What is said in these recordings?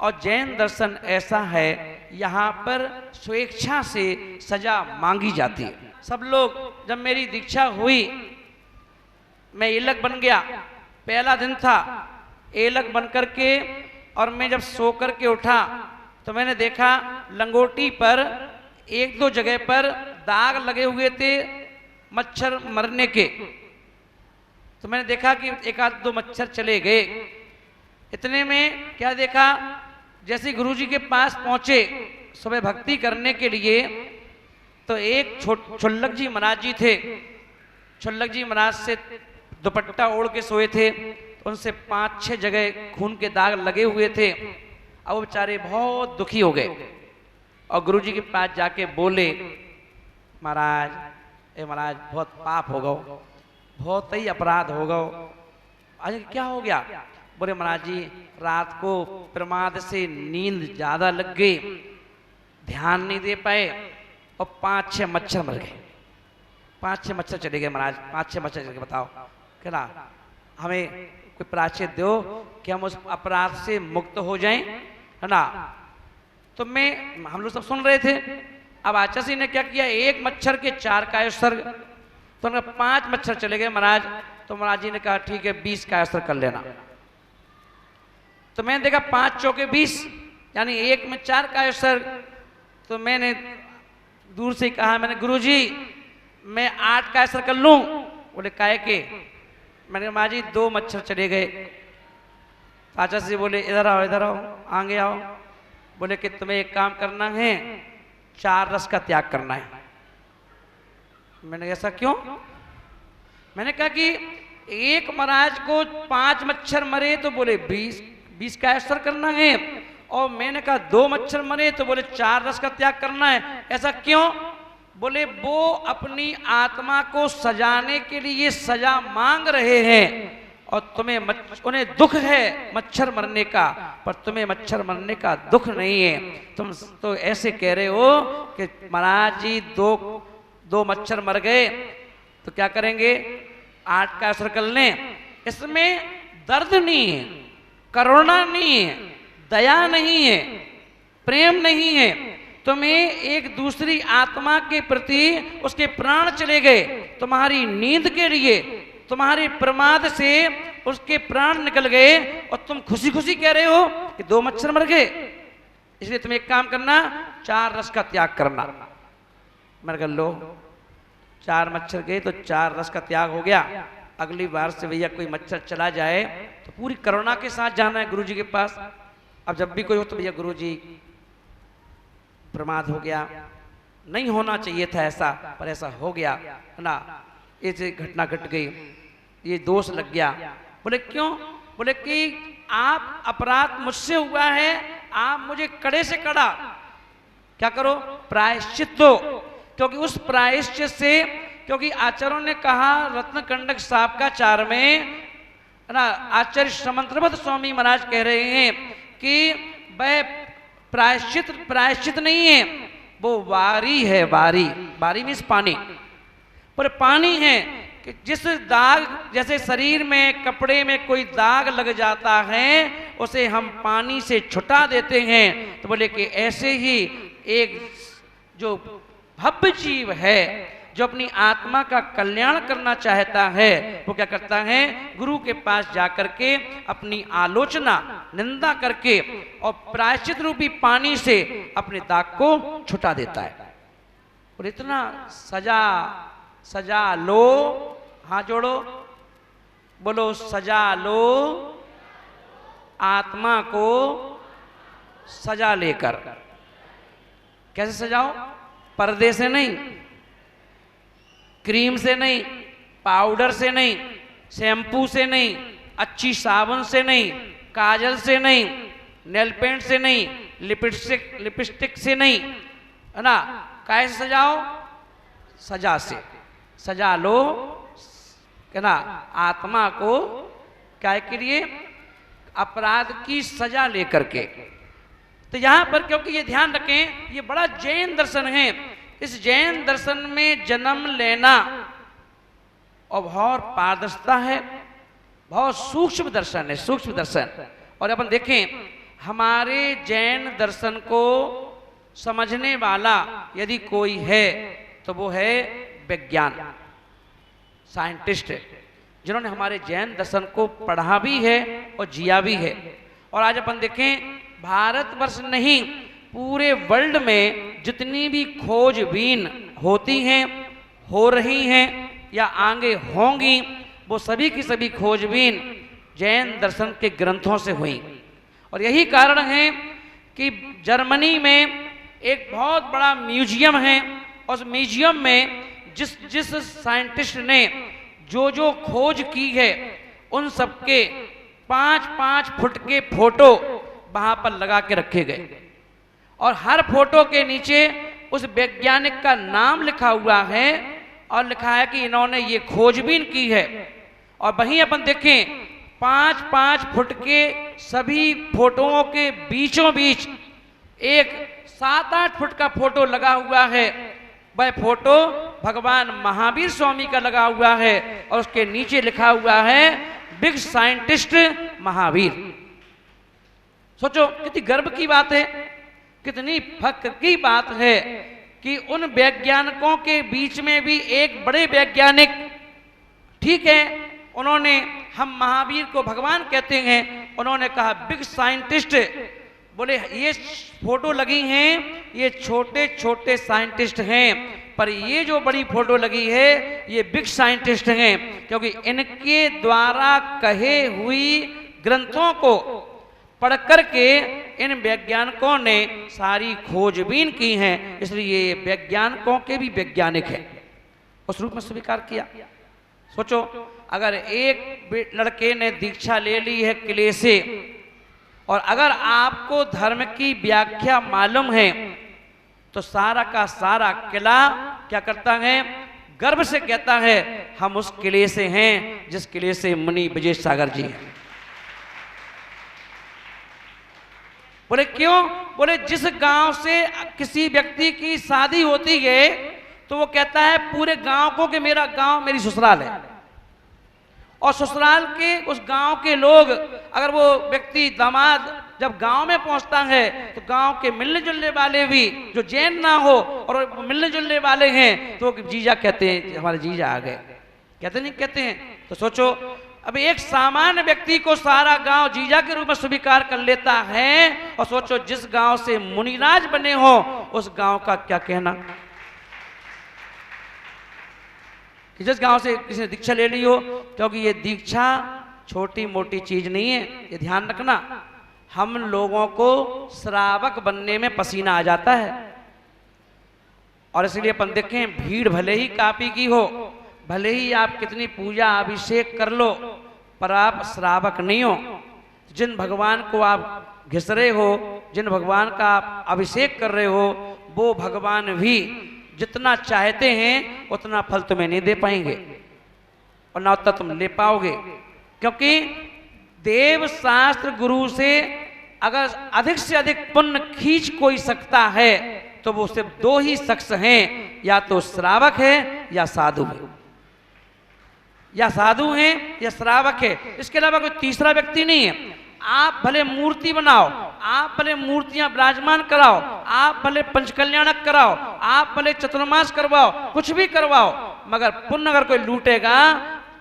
और जैन दर्शन ऐसा है, यहाँ पर स्वेच्छा से सजा मांगी जाती है। सब लोग, जब मेरी दीक्षा हुई, मैं एलक बन गया, पहला दिन था, एलक बन करके, और मैं जब सो करके उठा तो मैंने देखा लंगोटी पर एक दो जगह पर दाग लगे हुए थे मच्छर मरने के। तो मैंने देखा कि एक आध दो मच्छर चले गए। इतने में क्या देखा, जैसे गुरुजी के पास पहुंचे सुबह भक्ति करने के लिए, तो एक छुल्लक जी महाराज जी थे। छुल्लक जी महाराज से दुपट्टा ओढ़ के सोए थे, तो उनसे 5-6 जगह खून के दाग लगे हुए थे। अब वो बेचारे बहुत दुखी हो गए और गुरुजी के पास जाके बोले, महाराज, महाराज बहुत पाप हो गो, बहुत ही अपराध हो गो। अरे क्या हो गया? बोले महाराज जी, रात को प्रमाद से नींद ज्यादा लग गई, ध्यान नहीं दे पाए और 5-6 मच्छर मर गए। 5-6 मच्छर चले गए महाराज, 5-6 मच्छर चले गए। बताओ क्या ना, हमें कोई प्रायश्चित दो कि हम उस अपराध से मुक्त हो जाएं, है ना। तो हम लोग सब सुन रहे थे। अब आचार्य ने क्या किया, एक मच्छर के 4 कायोत्सर्ग, तो 5 मच्छर चले गए महाराज। तो महाराज जी ने कहा ठीक है 20 कायोत्सर्ग कर लेना। तो मैंने देखा 5 चौके 20, यानी एक में 4 कायोत्सर्ग। तो मैंने दूर से कहा, मैंने गुरुजी मैं 8 कायोत्सर्ग कर लूं? बोले काहे के? मैंने महाराज जी 2 मच्छर चले गए। आचार्य जी बोले इधर आओ, इधर आओ, आगे आओ। बोले कि तुम्हें एक काम करना है, 4 रस का त्याग करना है। मैंने ऐसा क्यों? मैंने कहा कि एक महाराज को 5 मच्छर मरे तो बोले 20 का असर करना है, और मैंने कहा 2 मच्छर मरे तो बोले 4 रस का त्याग करना है। ऐसा क्यों? बोले वो अपनी आत्मा को सजाने के लिए सजा मांग रहे हैं, और तुम्हें उन्हें दुख है मच्छर मरने का, पर तुम्हें मच्छर मरने का दुख नहीं है। तुम तो ऐसे कह रहे हो कि महाराज जी 2 मच्छर मर गए तो क्या करेंगे, 8 का असर कर लें। इसमें दर्द नहीं है, करुणा नहीं है, दया नहीं है, प्रेम नहीं है। तुम्हें एक दूसरी आत्मा के प्रति उसके प्राण चले गए, तुम्हारी नींद के लिए, तुम्हारे प्रमाद से उसके प्राण निकल गए, और तुम खुशी खुशी कह रहे हो कि 2 मच्छर मर गए। इसलिए तुम्हें एक काम करना, 4 रस का त्याग करना। मैंने कहा लो, 4 मच्छर गए तो 4 रस का त्याग हो गया। अगली बार से भैया कोई मच्छर चला जाए तो पूरी करुणा के साथ जाना है गुरुजी के पास। अब जब भी कोई हो तो भैया गुरुजी प्रमाद हो गया, नहीं होना चाहिए था ऐसा, पर ऐसा हो गया, है ना, ये घटना घट गई, ये दोष लग गया। बोले क्यों? बोले कि आप अपराध मुझसे हुआ है, आप मुझे कड़े से कड़ा क्या करो, प्रायश्चित दो। क्योंकि उस प्रायश्चित से, क्योंकि आचार्यों ने कहा रत्नकंडक साबकाचार में, है ना, आचार्य समंत्रभद्र स्वामी महाराज कह रहे हैं कि वह प्रायश्चित नहीं है, वो वारी है। वारी मीन्स पानी, पर पानी है कि जिस दाग, जैसे शरीर में कपड़े में कोई दाग लग जाता है उसे हम पानी से छुटा देते हैं। तो बोले कि ऐसे ही एक जो भव्य जीव है, जो अपनी आत्मा का कल्याण करना चाहता है, वो क्या करता है, गुरु के पास जाकर के अपनी आलोचना निंदा करके और प्रायश्चित रूपी पानी से अपने दाग को छुटा देता है। और इतना सजा लो, हाथ जोड़ो, बोलो सजा लो, आत्मा को सजा लेकर। कैसे सजाओ? पर्दे से नहीं, क्रीम से नहीं, पाउडर से नहीं, शैम्पू से नहीं, अच्छी साबुन से नहीं, काजल से नहीं, नेल पेंट से नहीं, लिपस्टिक से नहीं, है ना। कैसे सजाओ? सजा से सजा लो, है ना, आत्मा को क्या के लिए, अपराध की सजा लेकर के। तो यहां पर क्योंकि ये ध्यान रखें, ये बड़ा जैन दर्शन है। इस जैन दर्शन में जन्म लेना और बहुत पारदर्शिता है, बहुत सूक्ष्म दर्शन है, सूक्ष्म दर्शन। और अपन देखें हमारे जैन दर्शन को समझने वाला यदि कोई है तो वो है विज्ञान, साइंटिस्ट, जिन्होंने हमारे जैन दर्शन को पढ़ा भी है और जिया भी है। और आज अपन देखें, भारतवर्ष नहीं पूरे वर्ल्ड में जितनी भी खोजबीन होती हैं, हो रही हैं या आगे होंगी, वो सभी की सभी खोजबीन जैन दर्शन के ग्रंथों से हुई। और यही कारण है कि जर्मनी में एक बहुत बड़ा म्यूजियम है, उस म्यूजियम में जिस साइंटिस्ट ने जो खोज की है उन सबके 5-5 फुट के फोटो वहां पर लगा के रखे गए, और हर फोटो के नीचे उस वैज्ञानिक का नाम लिखा हुआ है और लिखा है कि इन्होंने ये खोजबीन की है। और वहीं अपन देखें 5-5 फुट के सभी फोटोओं के बीचों बीच एक 7-8 फुट का फोटो लगा हुआ है। वह फोटो भगवान महावीर स्वामी का लगा हुआ है और उसके नीचे लिखा हुआ है बिग साइंटिस्ट महावीर। सोचो कितनी गर्व की बात है, कितनी फख्र की बात है कि उन वैज्ञानिकों के बीच में भी एक बड़े वैज्ञानिक, ठीक है, उन्होंने, हम महावीर को भगवान कहते हैं, उन्होंने कहा बिग साइंटिस्ट। बोले ये फोटो लगी हैं, ये छोटे छोटे साइंटिस्ट हैं, पर ये जो बड़ी फोटो लगी है ये बिग साइंटिस्ट हैं, क्योंकि इनके द्वारा कहे हुई ग्रंथों को पढ़ करके इन वैज्ञानिकों ने सारी खोजबीन की हैं, इसलिए ये वैज्ञानिकों के भी वैज्ञानिक हैं, उस रूप में स्वीकार किया। सोचो अगर एक लड़के ने दीक्षा ले ली है किले से, और अगर आपको धर्म की व्याख्या मालूम है तो सारा का सारा किला क्या करता है, गर्व से कहता है हम उस किले से हैं जिस किले से मुनि विजय सागर जी हैं। बोले क्यों? बोले जिस गांव से किसी व्यक्ति की शादी होती है तो वो कहता है पूरे गांव को कि मेरा गांव मेरी ससुराल है, और ससुराल के उस गांव के लोग, अगर वो व्यक्ति दामाद जब गांव में पहुंचता है तो गांव के मिलने जुलने वाले भी जो जैन ना हो और मिलने जुलने वाले हैं तो जीजा कहते हैं, हमारे जीजा आ गए, कहते नहीं कहते हैं। तो सोचो अब एक सामान्य व्यक्ति को सारा गांव जीजा के रूप में स्वीकार कर लेता है, और सोचो जिस गांव से मुनिराज बने हो उस गांव का क्या कहना। जिस गांव से किसी ने दीक्षा ले ली हो, क्योंकि ये दीक्षा छोटी मोटी चीज नहीं है, ये ध्यान रखना। हम लोगों को श्रावक बनने में पसीना आ जाता है, और इसलिए अपन देखें भीड़ भले ही काफी की हो, भले ही आप कितनी पूजा अभिषेक कर लो, पर आप श्रावक नहीं हो। जिन भगवान को आप घिस रहे हो, जिन भगवान का आप अभिषेक कर रहे हो, वो भगवान भी जितना चाहते हैं उतना फल तुम्हें नहीं दे पाएंगे, और ना उतना तुम ले पाओगे, क्योंकि देव शास्त्र गुरु से अगर अधिक से अधिक पुण्य खींच कोई सकता है तो वो सिर्फ 2 ही शख्स हैं, या तो श्रावक है या साधु है, या साधु हैं या श्रावक है, इसके अलावा कोई तीसरा व्यक्ति नहीं है। आप भले मूर्ति बनाओ, आप भले मूर्तियां विराजमान कराओ, आप भले पंचकल्याणक कराओ, आप भले चतुर्मास करवाओ, कुछ भी करवाओ, मगर पुण्य अगर कोई लूटेगा,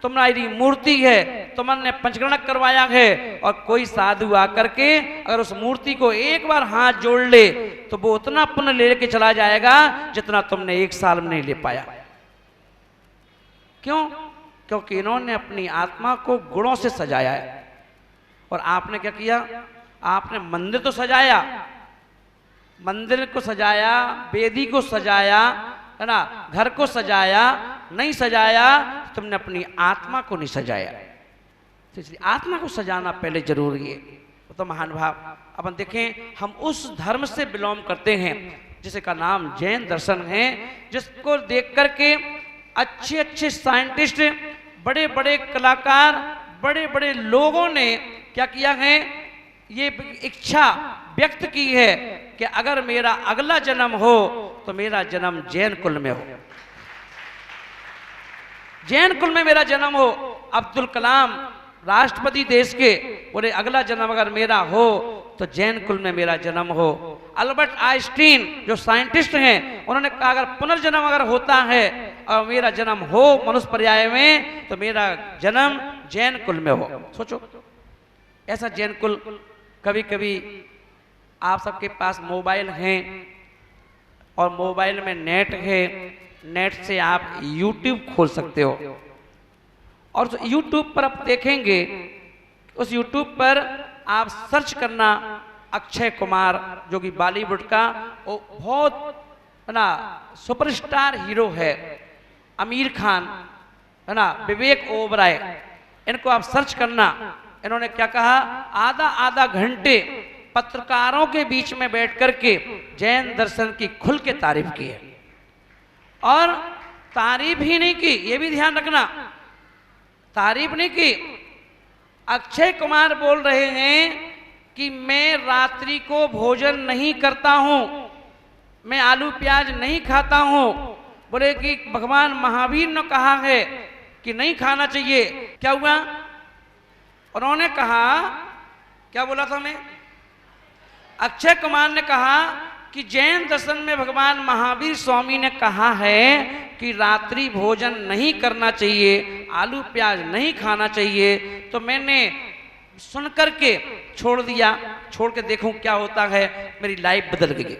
तुम्हारी मूर्ति है, तुमने पंचकल्याणक करवाया है, और कोई साधु आकर के अगर उस मूर्ति को एक बार हाथ जोड़ ले तो वो उतना पुण्य लेके चला जाएगा जितना तुमने 1 साल में नहीं ले पाया। क्यों? क्योंकि इन्होंने अपनी आत्मा को गुणों से सजाया है, और आपने क्या किया? आपने मंदिर तो सजाया, मंदिर को सजाया, वेदी को सजाया, है ना, घर को सजाया, नहीं सजाया तुमने अपनी आत्मा को नहीं सजाया। तो इसलिए आत्मा को सजाना पहले जरूरी है। तो महान भाव अपन देखें, हम उस धर्म से बिलोंग करते हैं जिसका नाम जैन दर्शन है, जिसको देख करके अच्छे अच्छे साइंटिस्ट, बड़े बड़े कलाकार, बड़े बड़े लोगों ने क्या किया है, ये इच्छा व्यक्त की है कि अगर मेरा अगला जन्म हो तो मेरा जन्म जैन कुल में हो, जैन कुल में मेरा जन्म हो। अब्दुल कलाम, राष्ट्रपति देश के, बोले अगला जन्म अगर मेरा हो तो जैन कुल में मेरा जन्म हो। अल्बर्ट आइंस्टीन जो साइंटिस्ट हैं, उन्होंने कहा अगर पुनर्जन्म अगर होता है और मेरा जन्म हो मनुष्य पर्याय में, तो मेरा जन्म जैन कुल में हो। सोचो ऐसा जैन कुल। कभी कभी आप सबके पास मोबाइल हैं और मोबाइल में नेट है, नेट से आप YouTube खोल सकते हो और तो YouTube पर आप देखेंगे, उस YouTube पर आप सर्च करना अक्षय कुमार जो कि बॉलीवुड का वो बहुत है ना सुपरस्टार हीरो है, आमिर खान है ना, विवेक ओबराय, इनको आप सर्च करना। इन्होंने क्या कहा, आधा आधा घंटे पत्रकारों के बीच में बैठ करके जैन दर्शन की खुल के तारीफ की है। और तारीफ ही नहीं की, ये भी ध्यान रखना, तारीफ नहीं की। अक्षय कुमार बोल रहे हैं कि मैं रात्रि को भोजन नहीं करता हूं, मैं आलू प्याज नहीं खाता हूं। बोले कि भगवान महावीर ने कहा है कि नहीं खाना चाहिए। क्या हुआ, उन्होंने कहा, क्या बोला था मैं, अक्षय कुमार ने कहा कि जैन दर्शन में भगवान महावीर स्वामी ने कहा है कि रात्रि भोजन नहीं करना चाहिए, आलू प्याज नहीं खाना चाहिए। तो मैंने सुन करके छोड़ दिया, छोड़ के देखूं क्या होता है। मेरी लाइफ बदल गई।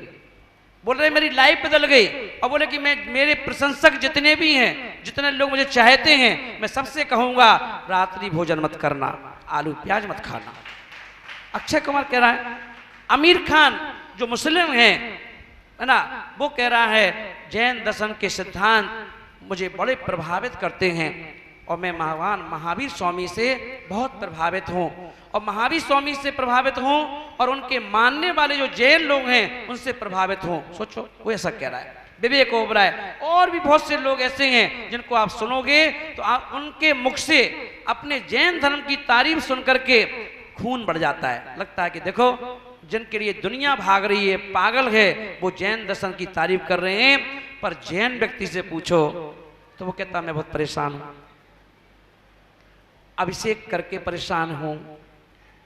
बोल रहे मेरी लाइफ बदल गई। और बोले कि मैं, मेरे प्रशंसक जितने भी हैं, जितने लोग मुझे चाहते हैं, मैं सबसे कहूंगा रात्रि भोजन मत करना, आलू प्याज मत खाना। अक्षय कुमार कह रहा है। आमिर खान जो मुस्लिम है ना, वो कह रहा है जैन दर्शन के सिद्धांत मुझे बड़े प्रभावित करते हैं और मैं भगवान महावीर स्वामी से बहुत प्रभावित हूँ और महावीर स्वामी से प्रभावित हूँ और उनके मानने वाले जो जैन लोग हैं उनसे प्रभावित हूँ। सोचो वो ऐसा कह रहा है। विवेक ओबराय और भी बहुत से लोग ऐसे हैं जिनको आप सुनोगे तो आप उनके मुख से अपने जैन धर्म की तारीफ सुन करके खून बढ़ जाता है। लगता है कि देखो जिनके लिए दुनिया भाग रही है, पागल है, वो जैन दर्शन की तारीफ कर रहे हैं। पर जैन व्यक्ति से पूछो तो वो कहता मैं बहुत परेशान हूं, अभिषेक करके परेशान हूं,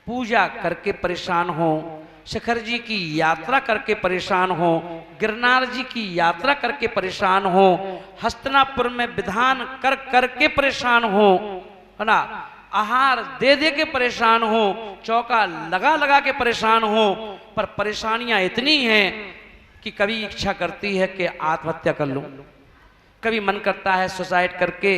पूजा करके परेशान हूं, शिखर जी की यात्रा करके परेशान हूं, गिरनार जी की यात्रा करके परेशान हूं, हस्तिनापुर में विधान कर करके परेशान हूं, है ना, आहार दे दे के परेशान हूं, चौका लगा लगा के परेशान हूं। पर परेशानियां इतनी हैं कि कभी इच्छा करती है कि आत्महत्या कर लूं, कभी मन करता है सुसाइड करके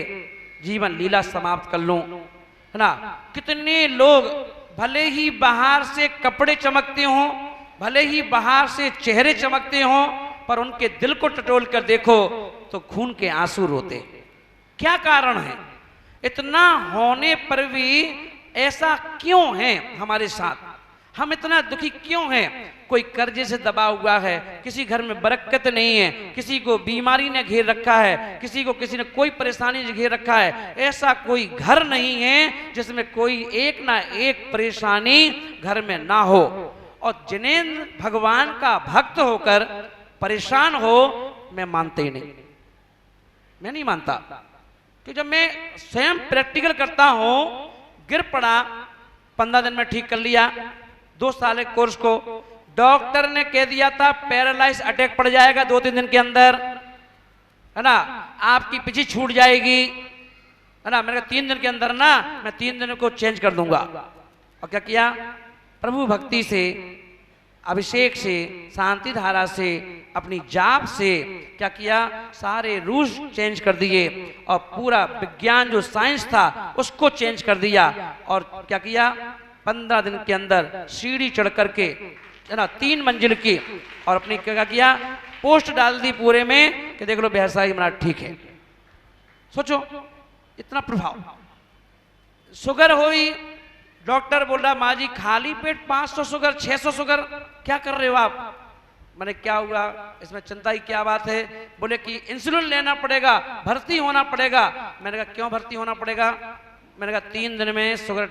जीवन लीला समाप्त कर लूं, है ना। कितने लोग भले ही बाहर से कपड़े चमकते हों, भले ही बाहर से चेहरे चमकते हों, पर उनके दिल को टटोल कर देखो तो खून के आंसू रोते। क्या कारण है? इतना होने पर भी ऐसा क्यों है हमारे साथ? हम इतना दुखी क्यों हैं? कोई कर्जे से दबा हुआ है, किसी घर में बरकत नहीं है, किसी को बीमारी ने घेर रखा है, किसी ने कोई परेशानी घेर रखा है। ऐसा कोई घर नहीं है जिसमें कोई एक ना एक परेशानी घर में ना हो। और जिनेंद्र भगवान का भक्त होकर परेशान हो, मैं मानते ही नहीं, मैं नहीं मानता। कि जब मैं स्वयं प्रैक्टिकल करता हूं, गिर पड़ा, 15 दिन में ठीक कर लिया, 2 साल के कोर्स को, डॉक्टर ने कह दिया था पैरालाइज अटैक पड़ जाएगा 2-3 दिन के अंदर, है ना, आपकी पीछे छूट जाएगी, है ना। मैंने कहा 3 दिन के अंदर ना, मैं 3 दिन को चेंज कर दूंगा। और क्या किया? प्रभु भक्ति से, अभिषेक से, शांति धारा से, अपनी जाप से क्या किया? सारे रूल्स चेंज कर दिए और पूरा विज्ञान जो साइंस था उसको चेंज कर दिया। और क्या किया? 15 दिन के अंदर सीढ़ी चढ़ करके, है ना, 3 मंजिल की, और अपनी क्या किया? पोस्ट डाल दी पूरे में कि देख लो बेहसाई हमारा ठीक है। सोचो इतना प्रभाव। शुगर हुई, डॉक्टर बोल रहा माँ जी खाली पेट 500 शुगर, 600 शुगर, क्या कर रहे हो आप? मैंने क्या हुआ, इसमें चिंता की क्या बात है? बोले कि इंसुलिन लेना पड़ेगा, भर्ती होना पड़ेगा। मैंने कहा क्यों भर्ती होना पड़ेगा? मैंने कहा 3 दिन में शुगर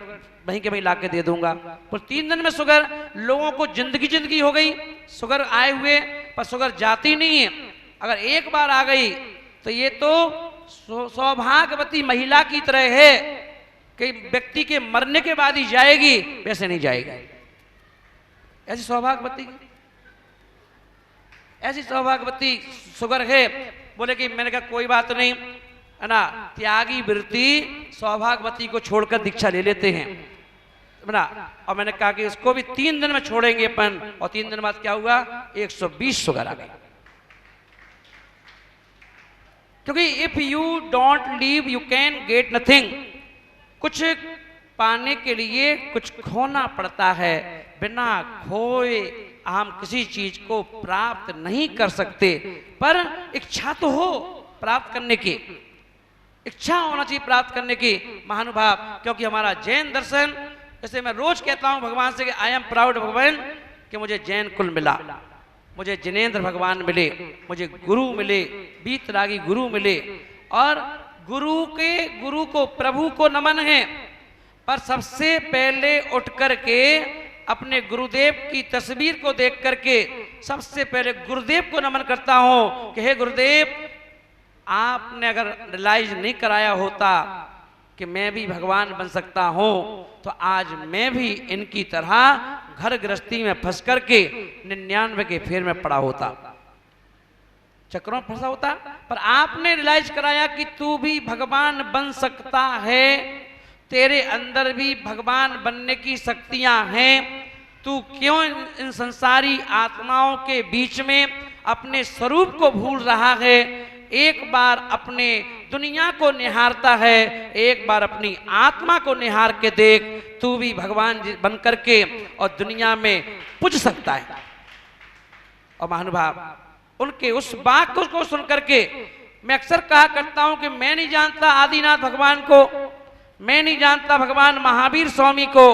वहीं के वहीं ला के दे दूंगा। तो 3 दिन में शुगर, लोगों को जिंदगी हो गई, शुगर आए हुए पर शुगर जाती नहीं है। अगर एक बार आ गई तो ये तो सौभाग्यवती महिला की तरह है कि व्यक्ति के मरने के बाद ही जाएगी, वैसे नहीं जाएगी। ऐसी सौभाग्यवती, ऐसी सौभाग्यवती शुगर है। बोले कि मैंने कहा कोई बात नहीं है ना, त्यागी वृत्ति सौभाग्यवती को छोड़कर दीक्षा ले लेते हैं ना। और मैंने कहा कि इसको भी 3 दिन में छोड़ेंगे अपन। और 3 दिन बाद क्या हुआ, 120 शुगर आ गई। क्योंकि if you don't leave you can get nothing. कुछ पाने के लिए कुछ खोना पड़ता है, बिना खोए हम किसी चीज को प्राप्त नहीं कर सकते। पर इच्छा तो हो प्राप्त करने की, इच्छा होना चाहिए प्राप्त करने की महानुभाव। क्योंकि हमारा जैन दर्शन, जैसे मैं रोज कहता हूं भगवान से कि आई एम प्राउड भगवान कि मुझे जैन कुल मिला, मुझे जिनेंद्र भगवान मिले, मुझे गुरु मिले, बीतरागी गुरु मिले। और गुरु को प्रभु को नमन है। पर सबसे पहले उठ करके अपने गुरुदेव की तस्वीर को देख करके सबसे पहले गुरुदेव को नमन करता हूं कि हे गुरुदेव, आपने अगर रियलाइज नहीं कराया होता कि मैं भी भगवान बन सकता हूं, तो आज मैं भी इनकी तरह घर गृहस्थी में फंस करके 99 के फेर में पड़ा होता, चक्रों में फंसा होता। पर आपने रियलाइज कराया कि तू भी भगवान बन सकता है, तेरे अंदर भी भगवान बनने की शक्तियां हैं। तू क्यों इन संसारी आत्माओं के बीच में अपने स्वरूप को भूल रहा है। एक बार अपने दुनिया को निहारता है, एक बार अपनी आत्मा को निहार के देख, तू भी भगवान बन करके और दुनिया में पूज सकता है। और महानुभाव उनके उस वाक्य को सुन करके मैं अक्सर कहा करता हूं कि मैं नहीं जानता आदिनाथ भगवान को, मैं नहीं जानता भगवान महावीर स्वामी को,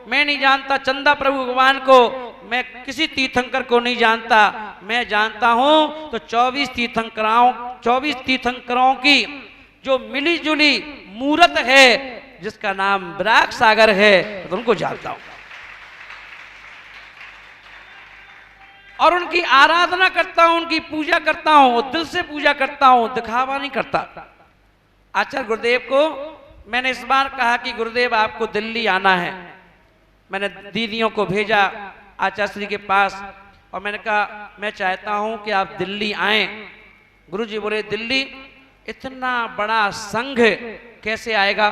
मैं नहीं जानता चंदा प्रभु भगवान को, मैं किसी तीर्थंकर को नहीं जानता। मैं जानता हूं तो 24 तीर्थंकरों की जो मिली जुली मूर्त है, जिसका नाम विराग सागर है, तो उनको जानता हूं और उनकी आराधना करता हूं, उनकी पूजा करता हूं, दिल से पूजा करता हूं, दिखावा नहीं करता। आचार्य गुरुदेव को मैंने इस बार कहा कि गुरुदेव आपको दिल्ली आना है। मैंने दीदियों को भेजा आचार्य श्री के पास और मैंने कहा मैं चाहता हूं कि आप दिल्ली आएं। गुरुजी बोले दिल्ली इतना बड़ा संघ कैसे आएगा।